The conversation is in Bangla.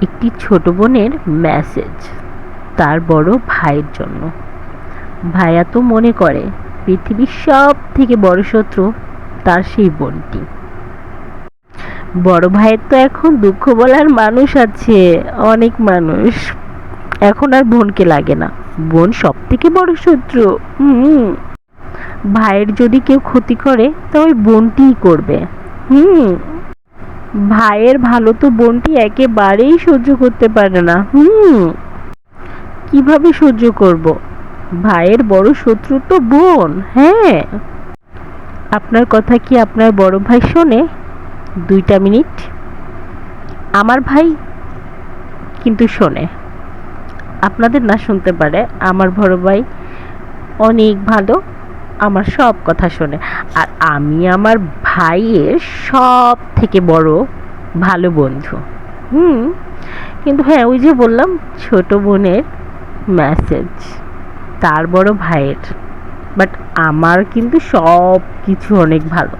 একটি ছোট বোনের মেসেজ তার বড় ভাইয়ের জন্য। ভাইয়া তো মনে করে পৃথিবীর সব থেকে বড় শত্রু তার সেই বোনটি। বড় ভাইয়ের তো এখন দুঃখ বলার মানুষ আছে, অনেক মানুষ। এখন আর বোনকে লাগে না, বোন সব থেকে বড় শত্রু। ভাইয়ের যদি কেউ ক্ষতি করে তা ওই বোনটিই করবে। হুম ভাইয়ের ভালো তো বোনটি একেবারেই সহ্য করতে পারে না। কিভাবে সহ্য করব? ভাইয়ের বড় শত্রু তো বোন। হ্যাঁ, আপনার কথা কি আপনার বড় ভাই শোনে? 2টা মিনিট। আমার ভাই কিন্তু শোনে, আপনাদের না শুনতে পারে। আমার বড় ভাই অনেক ভালো, আমার সব কথা শোনে। আর আমি আমার ভাইয়ের সব থেকে বড় ভালো বন্ধু। কিন্তু হ্যাঁ, ওই যে বললাম, ছোট বোনের মেসেজ তার বড় ভাইয়ের। বাট আমার কিন্তু সব কিছু অনেক ভালো।